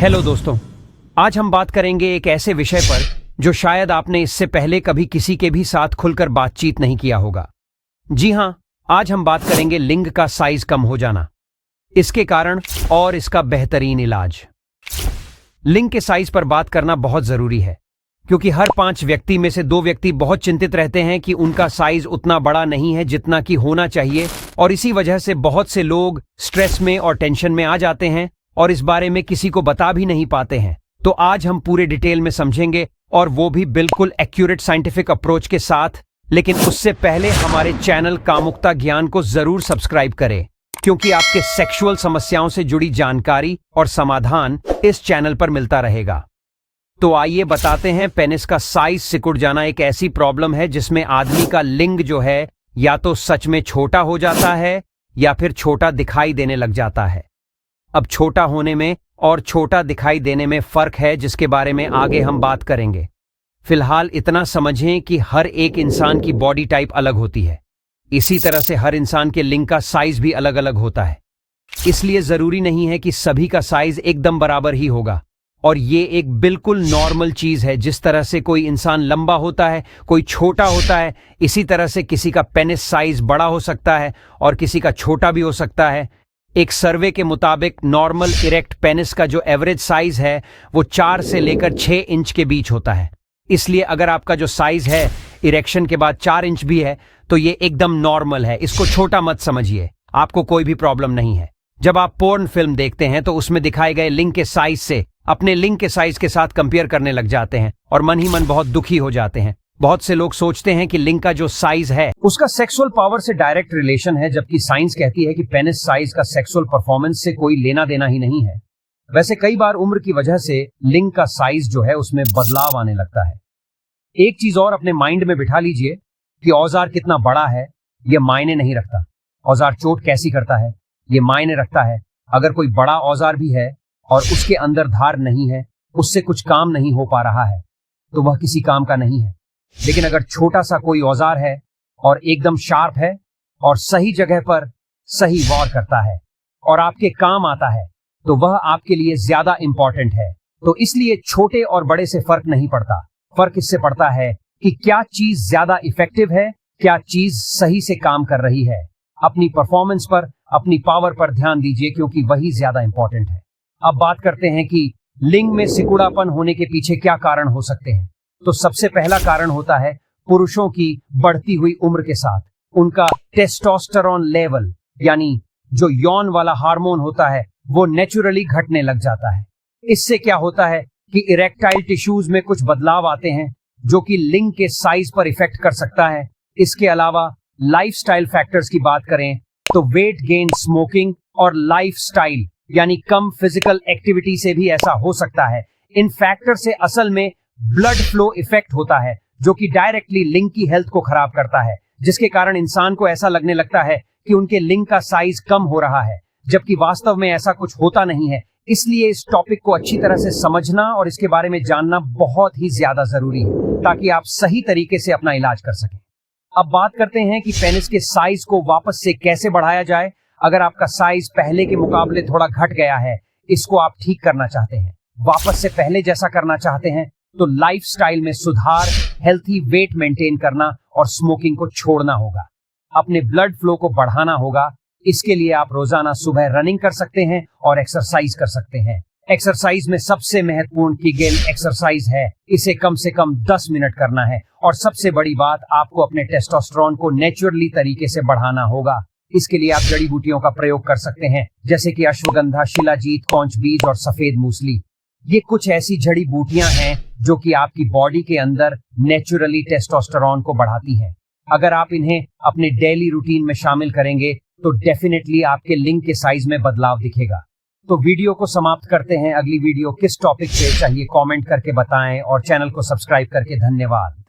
Hello दोस्तों, आज हम बात करेंगे एक ऐसे विषय पर जो शायद आपने इससे पहले कभी किसी के भी साथ खुलकर बातचीत नहीं किया होगा। जी हां, आज हम बात करेंगे लिंग का साइज कम हो जाना, इसके कारण और इसका बेहतरीन इलाज। लिंग के साइज पर बात करना बहुत जरूरी है, क्योंकि हर 5 व्यक्ति में से 2 व्यक्ति बहुत चिंतित रहते हैं कि उनका साइज उतना बड़ा नहीं है जितना कि होना चाहिए, और इसी वजह से बहुत से लोग स्ट्रेस में और टेंशन में आ जाते हैं और इस बारे में किसी को बता भी नहीं पाते हैं। तो आज हम पूरे डिटेल में समझेंगे, और वो भी बिल्कुल एक्यूरेट साइंटिफिक अप्रोच के साथ। लेकिन उससे पहले हमारे चैनल कामुकता ज्ञान को जरूर सब्सक्राइब करें, क्योंकि आपके सेक्सुअल समस्याओं से जुड़ी जानकारी और समाधान इस चैनल पर मिलता रहेगा। तो आइए बताते हैं, पेनिस का साइज सिकुड़ जाना एक ऐसी प्रॉब्लम है जिसमें आदमी का लिंग जो है या तो सच में छोटा हो जाता है या फिर छोटा दिखाई देने लग जाता है। अब छोटा होने में और छोटा दिखाई देने में फर्क है, जिसके बारे में आगे हम बात करेंगे। फिलहाल इतना समझें कि हर एक इंसान की बॉडी टाइप अलग होती है, इसी तरह से हर इंसान के लिंग का साइज भी अलग अलग होता है। इसलिए जरूरी नहीं है कि सभी का साइज एकदम बराबर ही होगा, और ये एक बिल्कुल नॉर्मल चीज है। जिस तरह से कोई इंसान लंबा होता है, कोई छोटा होता है, इसी तरह से किसी का पेनिस साइज बड़ा हो सकता है और किसी का छोटा भी हो सकता है। एक सर्वे के मुताबिक नॉर्मल इरेक्ट पेनिस का जो एवरेज साइज है वो 4 से लेकर 6 इंच के बीच होता है। इसलिए अगर आपका जो साइज है इरेक्शन के बाद 4 इंच भी है तो ये एकदम नॉर्मल है, इसको छोटा मत समझिए, आपको कोई भी प्रॉब्लम नहीं है। जब आप पोर्न फिल्म देखते हैं तो उसमें दिखाए गए लिंग के साइज से अपने लिंग के साइज के साथ कंपेयर करने लग जाते हैं और मन ही मन बहुत दुखी हो जाते हैं। बहुत से लोग सोचते हैं कि लिंग का जो साइज है उसका सेक्सुअल पावर से डायरेक्ट रिलेशन है, जबकि साइंस कहती है कि पेनिस साइज का सेक्सुअल परफॉर्मेंस से कोई लेना देना ही नहीं है। वैसे कई बार उम्र की वजह से लिंग का साइज जो है उसमें बदलाव आने लगता है। एक चीज और अपने माइंड में बिठा लीजिए कि औजार कितना बड़ा है यह मायने नहीं रखता, औजार चोट कैसी करता है ये मायने रखता है। अगर कोई बड़ा औजार भी है और उसके अंदर धार नहीं है, उससे कुछ काम नहीं हो पा रहा है, तो वह किसी काम का नहीं है। लेकिन अगर छोटा सा कोई औजार है और एकदम शार्प है और सही जगह पर सही वार करता है और आपके काम आता है, तो वह आपके लिए ज्यादा इंपॉर्टेंट है। तो इसलिए छोटे और बड़े से फर्क नहीं पड़ता, फर्क इससे पड़ता है कि क्या चीज ज्यादा इफेक्टिव है, क्या चीज सही से काम कर रही है। अपनी परफॉर्मेंस पर, अपनी पावर पर ध्यान दीजिए, क्योंकि वही ज्यादा इंपॉर्टेंट है। अब बात करते हैं कि लिंग में सिकुड़ापन होने के पीछे क्या कारण हो सकते हैं। तो सबसे पहला कारण होता है पुरुषों की बढ़ती हुई उम्र के साथ उनका टेस्टोस्टेरोन लेवल, यानी जो यौन वाला हार्मोन होता है वो नेचुरली घटने लग जाता है। इससे क्या होता है कि इरेक्टाइल टिश्यूज में कुछ बदलाव आते हैं जो कि लिंग के साइज पर इफेक्ट कर सकता है। इसके अलावा लाइफस्टाइल फैक्टर्स की बात करें तो वेट गेन, स्मोकिंग और लाइफस्टाइल यानी कम फिजिकल एक्टिविटी से भी ऐसा हो सकता है। इन फैक्टर से असल में ब्लड फ्लो इफेक्ट होता है जो कि डायरेक्टली लिंग की हेल्थ को खराब करता है, जिसके कारण इंसान को ऐसा लगने लगता है कि उनके लिंग का साइज कम हो रहा है, जबकि वास्तव में ऐसा कुछ होता नहीं है। इसलिए इस टॉपिक को अच्छी तरह से समझना और इसके बारे में जानना बहुत ही ज्यादा जरूरी है, ताकि आप सही तरीके से अपना इलाज कर सकें। अब बात करते हैं कि पेनिस के साइज को वापस से कैसे बढ़ाया जाए। अगर आपका साइज पहले के मुकाबले थोड़ा घट गया है, इसको आप ठीक करना चाहते हैं, वापस से पहले जैसा करना चाहते हैं, तो लाइफस्टाइल में सुधार, हेल्थी वेट मेंटेन करना और स्मोकिंग को छोड़ना होगा। अपने ब्लड फ्लो को बढ़ाना होगा। इसके लिए आप रोजाना सुबह रनिंग कर सकते हैं और एक्सरसाइज कर सकते हैं। एक्सरसाइज में सबसे महत्वपूर्ण कीगेल एक्सरसाइज है, इसे कम से कम 10 मिनट करना है। और सबसे बड़ी बात, आपको अपने टेस्टोस्टेरोन को नेचुरली तरीके से बढ़ाना होगा। इसके लिए आप जड़ी बूटियों का प्रयोग कर सकते हैं, जैसे कि अश्वगंधा, शिलाजीत, कौंच बीज और सफेद मूसली। ये कुछ ऐसी जड़ी बूटियां हैं जो कि आपकी बॉडी के अंदर नेचुरली टेस्टोस्टेरोन को बढ़ाती हैं। अगर आप इन्हें अपने डेली रूटीन में शामिल करेंगे तो डेफिनेटली आपके लिंग के साइज में बदलाव दिखेगा। तो वीडियो को समाप्त करते हैं। अगली वीडियो किस टॉपिक पे चाहिए कमेंट करके बताएं और चैनल को सब्सक्राइब करके धन्यवाद।